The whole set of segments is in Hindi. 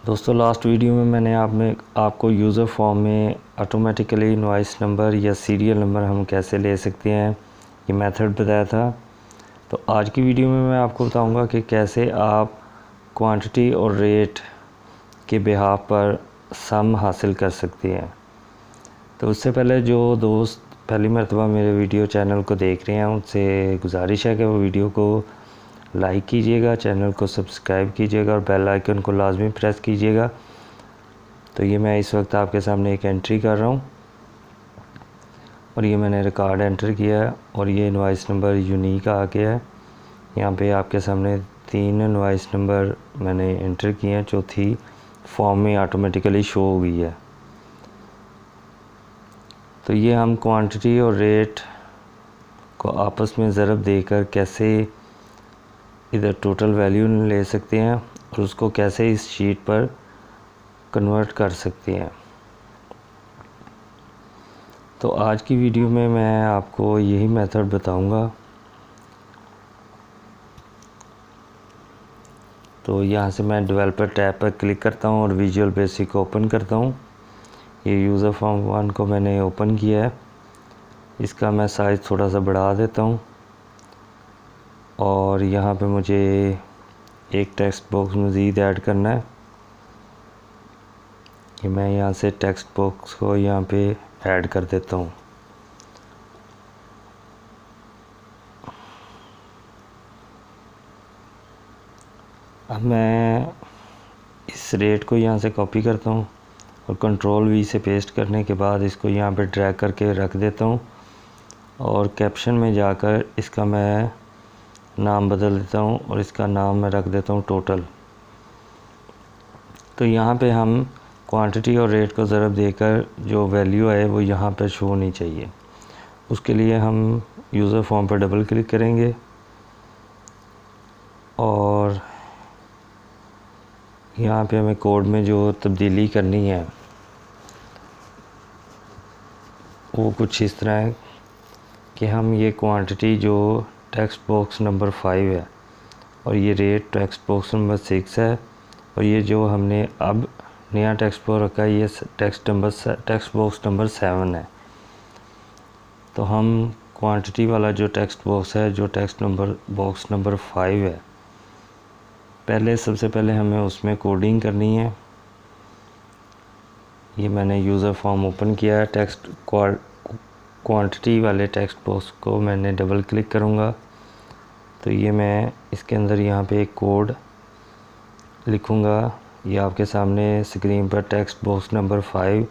दोस्तों लास्ट वीडियो में मैंने आपको यूज़र फॉर्म में ऑटोमेटिकली इनवॉइस नंबर या सीरियल नंबर हम कैसे ले सकते हैं ये मेथड बताया था। तो आज की वीडियो में मैं आपको बताऊंगा कि कैसे आप क्वांटिटी और रेट के बिहाफ पर सम हासिल कर सकते हैं। तो उससे पहले जो दोस्त पहली मरतबा मेरे वीडियो चैनल को देख रहे हैं उनसे गुजारिश है कि वो वीडियो को लाइक कीजिएगा, चैनल को सब्सक्राइब कीजिएगा और बेल आइकन को लाजमी प्रेस कीजिएगा। तो ये मैं इस वक्त आपके सामने एक एंट्री कर रहा हूँ और ये मैंने रिकॉर्ड एंटर किया है और ये इनवॉइस नंबर यूनिक आ गया है। यहाँ पे आपके सामने 3 इनवॉइस नंबर मैंने एंटर किए हैं, चौथी फॉर्म में ऑटोमेटिकली शो हो गई है। तो ये हम क्वांटिटी और रेट को आपस में ज़रब देकर कैसे इधर टोटल वैल्यू ले सकते हैं और उसको कैसे इस शीट पर कन्वर्ट कर सकते हैं। तो आज की वीडियो में मैं आपको यही मेथड बताऊंगा। तो यहाँ से मैं डेवलपर टैब पर क्लिक करता हूँ और विजुअल बेसिक ओपन करता हूँ। ये यूज़र फॉर्म 1 को मैंने ओपन किया है। इसका मैं साइज़ थोड़ा सा बढ़ा देता हूँ और यहाँ पे मुझे एक टेक्स्ट बॉक्स मज़ीद ऐड करना है। कि मैं यहाँ से टेक्स्ट बॉक्स को यहाँ पे ऐड कर देता हूँ। अब मैं इस रेट को यहाँ से कॉपी करता हूँ और कंट्रोल V से पेस्ट करने के बाद इसको यहाँ पे ड्रैग करके रख देता हूँ और कैप्शन में जाकर इसका मैं नाम बदल देता हूँ और इसका नाम मैं रख देता हूँ टोटल। तो यहाँ पे हम क्वांटिटी और रेट को ज़रब देकर जो वैल्यू है वो यहाँ पर शो होनी चाहिए। उसके लिए हम यूज़र फॉर्म पर डबल क्लिक करेंगे और यहाँ पे हमें कोड में जो तब्दीली करनी है वो कुछ इस तरह है कि हम ये क्वांटिटी जो टेक्स्ट बॉक्स नंबर 5 है और ये रेट टेक्स्ट बॉक्स नंबर 6 है और ये जो हमने अब नया टेक्स्ट बॉक्स रखा है ये टेक्स्ट बॉक्स नंबर 7 है। तो हम क्वांटिटी वाला जो टेक्स्ट बॉक्स है जो टेक्स्ट बॉक्स नंबर 5 है सबसे पहले हमें उसमें कोडिंग करनी है। ये मैंने यूज़र फॉर्म ओपन किया है। क्वांटिटी वाले टेक्स्ट बॉक्स को मैंने डबल क्लिक करूँगा तो ये मैं इसके अंदर यहाँ पे एक कोड लिखूँगा। ये आपके सामने स्क्रीन पर टेक्स्ट बॉक्स नंबर 5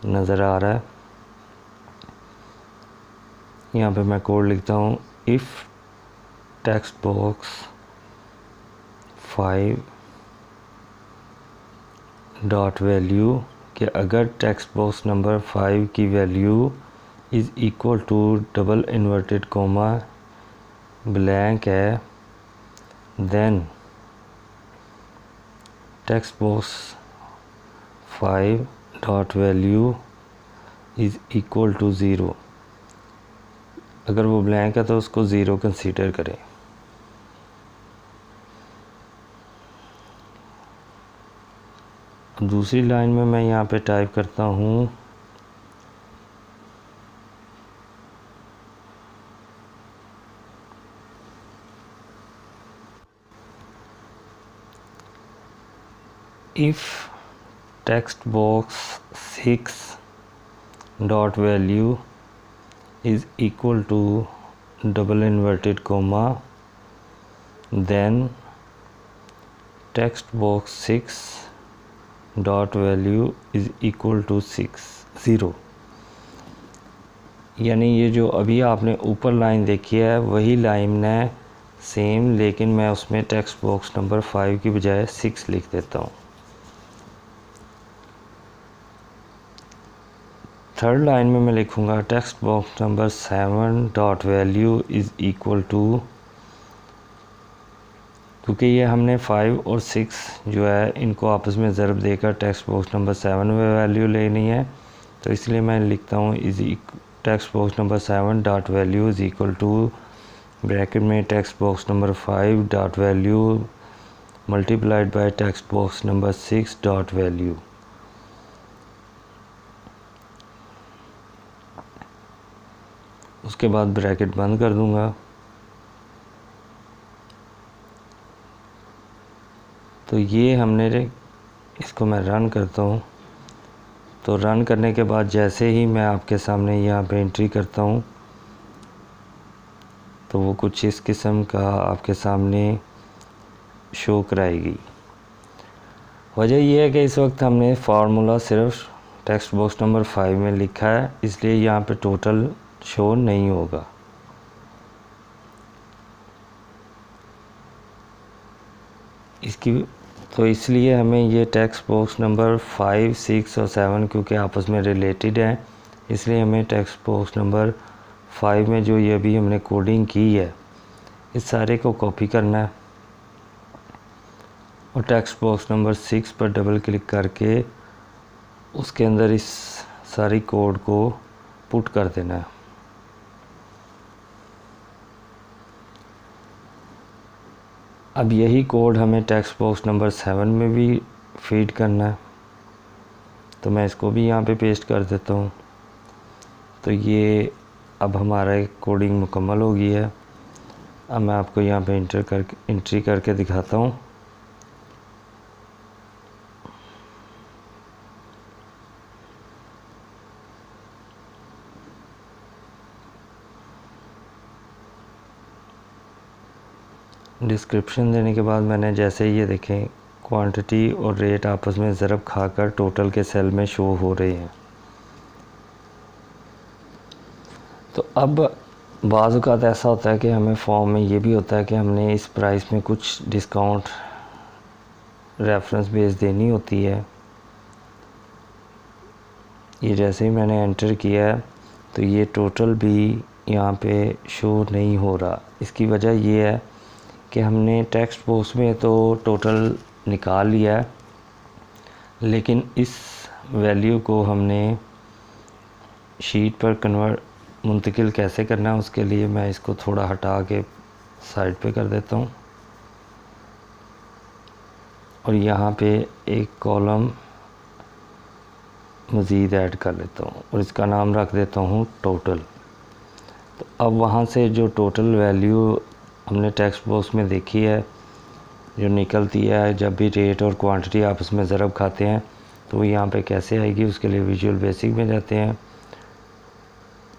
नज़र आ रहा है। यहाँ पे मैं कोड लिखता हूँ if text box 5 dot value कि अगर टेक्स्ट बॉक्स नंबर 5 की value is equal to double inverted comma blank है then text box 5 dot value is equal to 0। अगर वो ब्लैंक है तो उसको 0 कंसीडर करें। दूसरी लाइन में मैं यहाँ पे टाइप करता हूँ if text box 6 dot value is equal to double inverted comma then text box 6 dot value is equal to 0। यानी ये जो अभी आपने ऊपर लाइन देखी है वही लाइन है सेम, लेकिन मैं उसमें टेक्स्ट बॉक्स नंबर 5 की बजाय 6 लिख देता हूँ। थर्ड लाइन में मैं लिखूँगा text box number 7 dot value is equal to, क्योंकि ये हमने 5 और 6 जो है इनको आपस में ज़रब देकर टेक्स्ट बॉक्स नंबर 7 में वैल्यू लेनी है। तो इसलिए मैं लिखता हूँ text box number 7 dot value is equal to bracket में text box number 5 dot value multiplied by text box number 6 dot value. उसके बाद ब्रैकेट बंद कर दूंगा। तो ये हमने, इसको मैं रन करता हूँ। तो रन करने के बाद जैसे ही मैं आपके सामने यहाँ पे एंट्री करता हूँ तो वो कुछ इस किस्म का आपके सामने शो कराएगी। वजह यह है कि इस वक्त हमने फार्मूला सिर्फ टेक्स्ट बॉक्स नंबर 5 में लिखा है, इसलिए यहाँ पे टोटल शो नहीं होगा। तो इसलिए हमें ये टेक्स्ट बॉक्स नंबर 5, 6 और 7 क्योंकि आपस में रिलेटेड हैं, इसलिए हमें टेक्स्ट बॉक्स नंबर 5 में जो ये अभी हमने कोडिंग की है इस सारे को कॉपी करना है और टेक्स्ट बॉक्स नंबर 6 पर डबल क्लिक करके उसके अंदर इस सारी कोड को पुट कर देना है। अब यही कोड हमें टेक्स्ट बॉक्स नंबर 7 में भी फीड करना है, तो मैं इसको भी यहाँ पे पेस्ट कर देता हूँ। तो ये अब हमारा एक कोडिंग मुकम्मल हो गई है। अब मैं आपको यहाँ पे एंट्री करके दिखाता हूँ। डिस्क्रिप्शन देने के बाद मैंने जैसे ये देखें क्वांटिटी और रेट आपस में ज़रब खाकर टोटल के सेल में शो हो रहे हैं। तो अब बाज़ औक़ात ऐसा होता है कि हमें फॉर्म में ये भी होता है कि हमने इस प्राइस में कुछ डिस्काउंट रेफरेंस बेस देनी होती है। ये जैसे ही मैंने एंटर किया है तो ये टोटल भी यहाँ पे शो नहीं हो रहा। इसकी वजह ये है कि हमने टेक्स्ट बॉक्स में तो टोटल निकाल लिया है, लेकिन इस वैल्यू को हमने शीट पर मुंतकिल कैसे करना है उसके लिए मैं इसको थोड़ा हटा के साइड पे कर देता हूँ और यहाँ पे एक कॉलम मज़ीद ऐड कर लेता हूँ और इसका नाम रख देता हूँ टोटल। तो अब वहाँ से जो टोटल वैल्यू हमने टेक्स्ट बॉक्स में देखी है जो निकलती है जब भी रेट और क्वांटिटी आपस में ज़रब खाते हैं, तो वो यहाँ पे कैसे आएगी उसके लिए विजुअल बेसिक में जाते हैं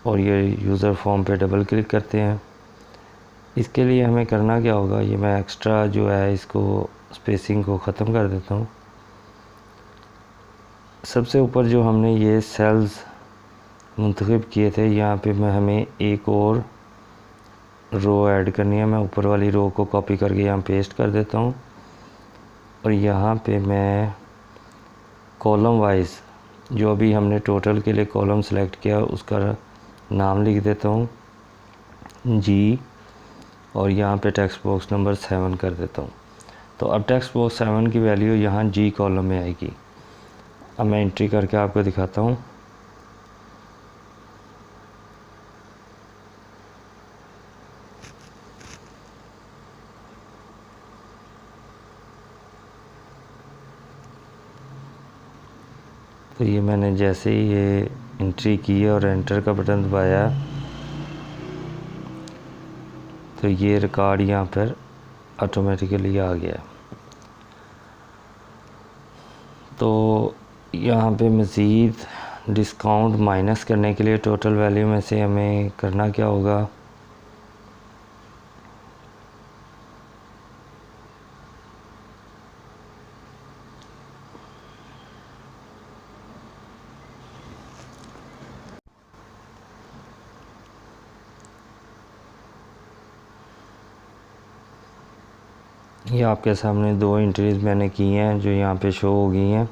और ये यूज़र फॉर्म पे डबल क्लिक करते हैं। इसके लिए हमें करना क्या होगा, ये मैं एक्स्ट्रा जो है इसको स्पेसिंग को ख़त्म कर देता हूँ। सबसे ऊपर जो हमने ये सेल्स मुंतखब किए थे यहाँ पे हमें एक और रो ऐड करनी है। मैं ऊपर वाली रो को कॉपी करके यहाँ पेस्ट कर देता हूँ और यहाँ पे मैं कॉलम वाइज जो अभी हमने टोटल के लिए कॉलम सेलेक्ट किया उसका नाम लिख देता हूँ जी और यहाँ पे टेक्स्ट बॉक्स नंबर 7 कर देता हूँ। तो अब टेक्स्ट बॉक्स 7 की वैल्यू यहाँ जी कॉलम में आएगी। अब मैं एंट्री करके आपको दिखाता हूँ। तो ये मैंने जैसे ही ये एंट्री की और एंटर का बटन दबाया तो ये रिकॉर्ड यहाँ पर ऑटोमेटिकली आ गया। तो यहाँ पे मज़ीद डिस्काउंट माइनस करने के लिए टोटल वैल्यू में से हमें करना क्या होगा, ये आपके सामने दो एंट्रीज़ मैंने की हैं जो यहाँ पे शो हो गई हैं।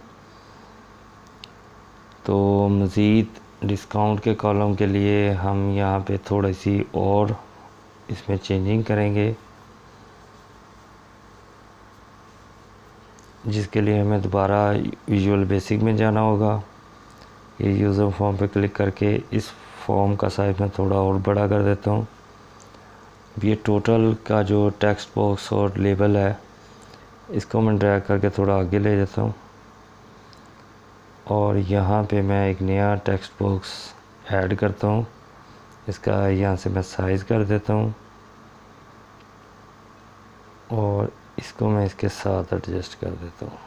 तो मज़ीद डिस्काउंट के कॉलम के लिए हम यहाँ पे थोड़ी सी और इसमें चेंजिंग करेंगे, जिसके लिए हमें दोबारा विजुअल बेसिक में जाना होगा। ये यूज़र फॉर्म पे क्लिक करके इस फॉर्म का साइज़ मैं थोड़ा और बड़ा कर देता हूँ। ये टोटल का जो टेक्स्ट बॉक्स और लेबल है इसको मैं ड्रैग करके थोड़ा आगे ले जाता हूँ और यहाँ पे मैं एक नया टेक्स्ट बॉक्स ऐड करता हूँ। इसका यहाँ से मैं साइज़ कर देता हूँ और इसको मैं इसके साथ एडजस्ट कर देता हूँ।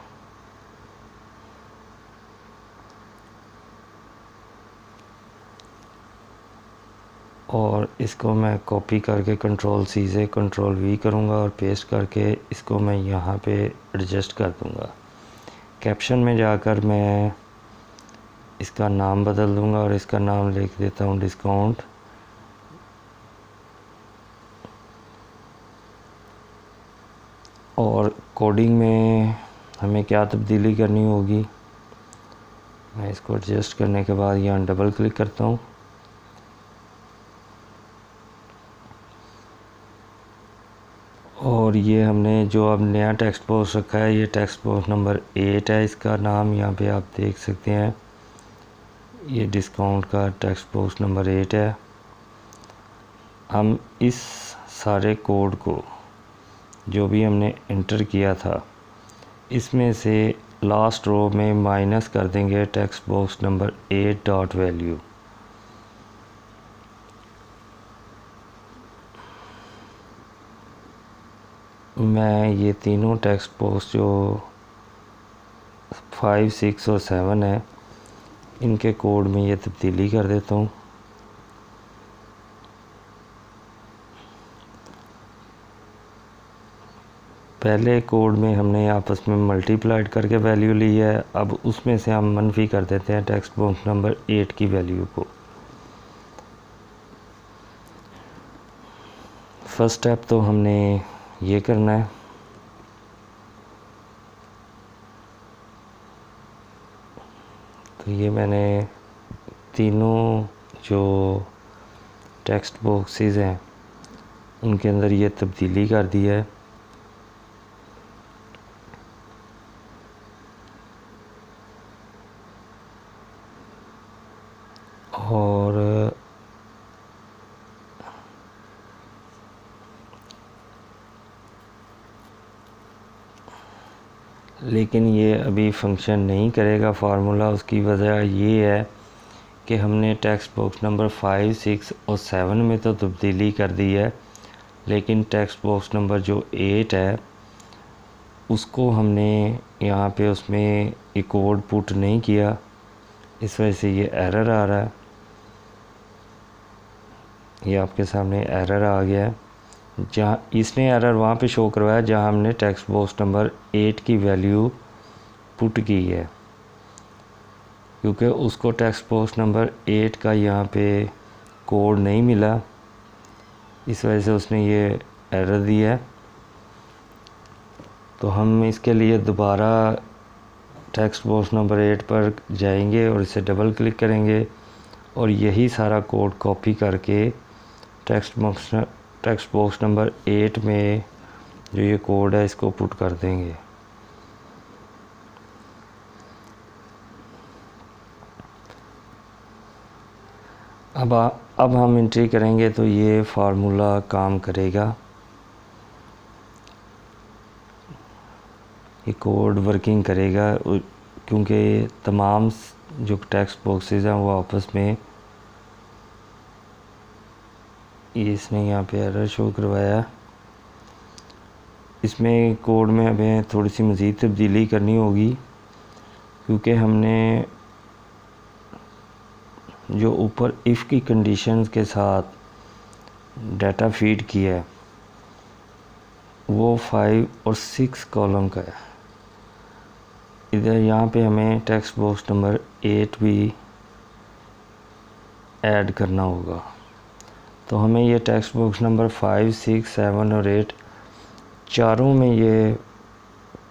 और इसको मैं कॉपी करके कंट्रोल सी से कंट्रोल वी करूँगा और पेस्ट करके इसको मैं यहाँ पे एडजस्ट कर दूँगा। कैप्शन में जाकर मैं इसका नाम बदल दूँगा और इसका नाम लिख देता हूँ डिस्काउंट। और कोडिंग में हमें क्या तब्दीली करनी होगी, मैं इसको एडजस्ट करने के बाद यहाँ डबल क्लिक करता हूँ और ये हमने जो अब नया टेक्स्ट बॉक्स रखा है ये टेक्स्ट बॉक्स नंबर 8 है। इसका नाम यहाँ पे आप देख सकते हैं, ये डिस्काउंट का टेक्स्ट बॉक्स नंबर 8 है। हम इस सारे कोड को जो भी हमने इंटर किया था इसमें से लास्ट रो में माइनस कर देंगे text box number 8 dot value. मैं ये तीनों टेक्स्ट बॉक्स जो 5, 6 और 7 है इनके कोड में ये तब्दीली कर देता हूँ। पहले कोड में हमने आपस में मल्टीप्लाइड करके वैल्यू ली है, अब उसमें से हम मनफी कर देते हैं टेक्स्ट बॉक्स नंबर 8 की वैल्यू को। फर्स्ट स्टेप तो हमने ये करना है। तो ये मैंने तीनों जो टेक्स्ट बॉक्सेस हैं उनके अंदर ये तब्दीली कर दी है। और लेकिन ये अभी फंक्शन नहीं करेगा फार्मूला। उसकी वजह ये है कि हमने टेक्स्ट बॉक्स नंबर 5, 6 और 7 में तो तब्दीली कर दी है, लेकिन टेक्स्ट बॉक्स नंबर जो 8 है उसको हमने यहाँ पे उसमें एक कोड पुट नहीं किया, इस वजह से ये एरर आ रहा है। ये आपके सामने एरर आ गया है। जहाँ इसने एरर वहाँ पे शो करवाया जहाँ हमने टेक्स्ट बॉक्स नंबर 8 की वैल्यू पुट की है, क्योंकि उसको टेक्स्ट बॉक्स नंबर 8 का यहाँ पे कोड नहीं मिला, इस वजह से उसने ये एरर दिया है। तो हम इसके लिए दोबारा टेक्स्ट बॉक्स नंबर 8 पर जाएंगे और इसे डबल क्लिक करेंगे और यही सारा कोड कॉपी करके टेक्स्ट बॉक्स नंबर 8 में जो ये कोड है इसको पुट कर देंगे। अब हम एंट्री करेंगे तो ये फार्मूला काम करेगा, ये कोड वर्किंग करेगा, क्योंकि तमाम जो टेक्स्ट बॉक्सेस हैं वो आपस में, ये इसने यहाँ पे एरर शो करवाया। इसमें कोड में हमें थोड़ी सी मज़ीद तब्दीली करनी होगी, क्योंकि हमने जो ऊपर इफ़ की कंडीशंस के साथ डाटा फीड किया है वो 5 और 6 कॉलम का है। इधर यहाँ पे हमें टेक्स्ट बॉक्स नंबर 8 भी ऐड करना होगा। तो हमें ये टेक्स्ट बॉक्स नंबर 5, 6, 7 और 8 चारों में ये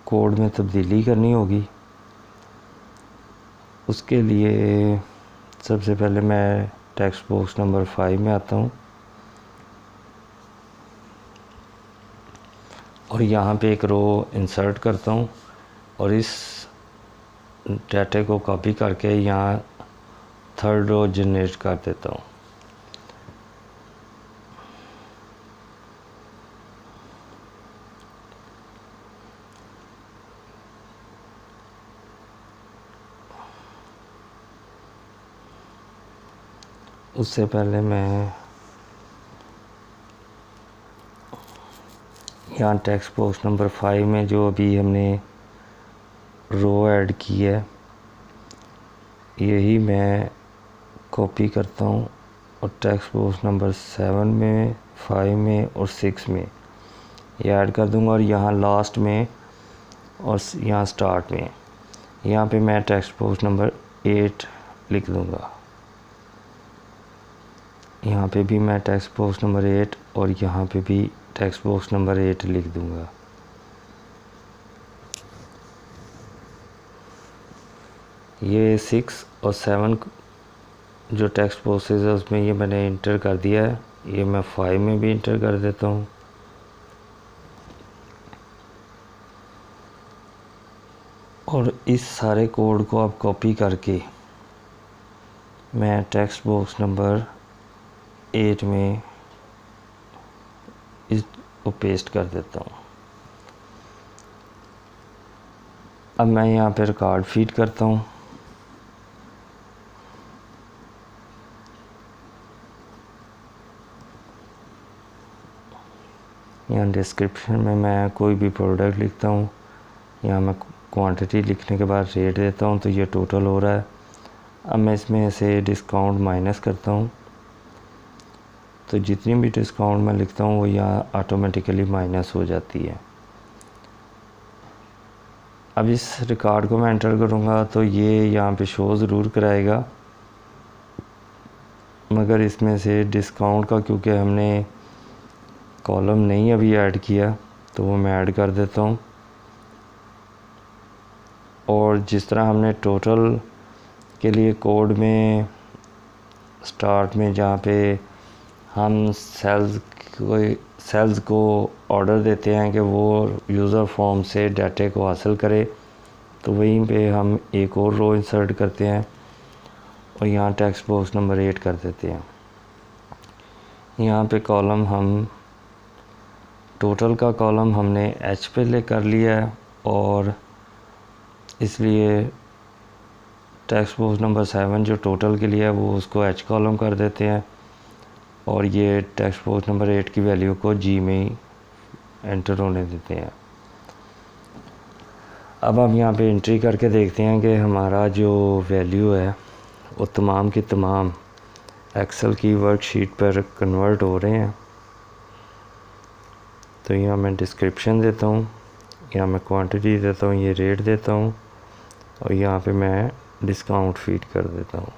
कोड में तब्दीली करनी होगी। उसके लिए सबसे पहले मैं टेक्स्ट बॉक्स नंबर 5 में आता हूँ और यहाँ पे एक रो इंसर्ट करता हूँ और इस डाटे को कॉपी करके यहाँ थर्ड रो जनरेट कर देता हूँ। उससे पहले मैं यहाँ टेक्स्ट बॉक्स नंबर 5 में जो अभी हमने रो ऐड की है यही मैं कॉपी करता हूँ और टेक्स्ट बॉक्स नंबर 7 में, 5 में और 6 में ये ऐड कर दूँगा। और यहाँ लास्ट में और यहाँ स्टार्ट में यहाँ पे मैं टेक्स्ट बॉक्स नंबर 8 लिख दूँगा। यहाँ पे भी मैं टेक्स्ट बॉक्स नंबर 8 और यहाँ पे भी टेक्स्ट बॉक्स नंबर 8 लिख दूँगा। ये 6 और 7 जो टेक्स्ट बॉक्सेस है उसमें ये मैंने इंटर कर दिया है। ये मैं 5 में भी इंटर कर देता हूँ। और इस सारे कोड को आप कॉपी करके मैं टेक्स्ट बॉक्स नंबर 8 में इसको पेस्ट कर देता हूँ। अब मैं यहाँ पे रिकॉर्ड फीड करता हूँ। यहाँ डिस्क्रिप्शन में मैं कोई भी प्रोडक्ट लिखता हूँ। यहाँ मैं क्वांटिटी लिखने के बाद रेट देता हूँ तो ये टोटल हो रहा है। अब मैं इसमें से डिस्काउंट माइनस करता हूँ तो जितनी भी डिस्काउंट मैं लिखता हूँ वो यहाँ ऑटोमेटिकली माइनस हो जाती है। अब इस रिकॉर्ड को मैं एंटर करूँगा तो ये यहाँ पे शो ज़रूर कराएगा, मगर इसमें से डिस्काउंट का क्योंकि हमने कॉलम नहीं अभी ऐड किया तो वो मैं ऐड कर देता हूँ। और जिस तरह हमने टोटल के लिए कोड में स्टार्ट में जहाँ पे हम सेल्स को ऑर्डर देते हैं कि वो यूज़र फॉर्म से डाटे को हासिल करे, तो वहीं पे हम एक और रो इंसर्ट करते हैं और यहाँ टेक्स्ट बॉक्स नंबर 8 कर देते हैं। यहाँ पे कॉलम हम टोटल का कॉलम हमने एच पे ले कर लिया है और इसलिए टेक्स्ट बॉक्स नंबर 7 जो टोटल के लिए है वो उसको एच कॉलम कर देते हैं और ये टेक्स्ट बॉक्स नंबर 8 की वैल्यू को जी में ही एंटर होने देते हैं। अब हम यहाँ पे एंट्री करके देखते हैं कि हमारा जो वैल्यू है वो तमाम की तमाम एक्सेल की वर्कशीट पर कन्वर्ट हो रहे हैं। तो यहाँ मैं डिस्क्रिप्शन देता हूँ, यहाँ मैं क्वांटिटी देता हूँ, ये रेट देता हूँ और यहाँ पे मैं डिस्काउंट फीड कर देता हूँ।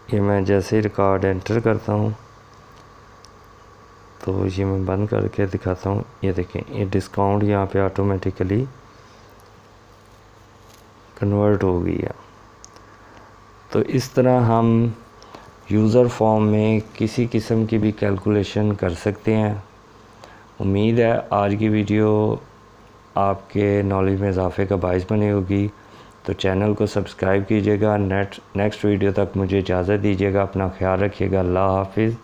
ये मैं जैसे ही रिकॉर्ड एंटर करता हूँ तो ये मैं बंद करके दिखाता हूँ। ये देखें ये डिस्काउंट यहाँ पे ऑटोमेटिकली कन्वर्ट हो गई है। तो इस तरह हम यूज़र फॉर्म में किसी किस्म की भी कैलकुलेशन कर सकते हैं। उम्मीद है आज की वीडियो आपके नॉलेज में इजाफे का बाइस बनी होगी। तो चैनल को सब्सक्राइब कीजिएगा। नेक्स्ट वीडियो तक मुझे इजाज़त दीजिएगा। अपना ख्याल रखिएगा। अल्लाह हाफिज़।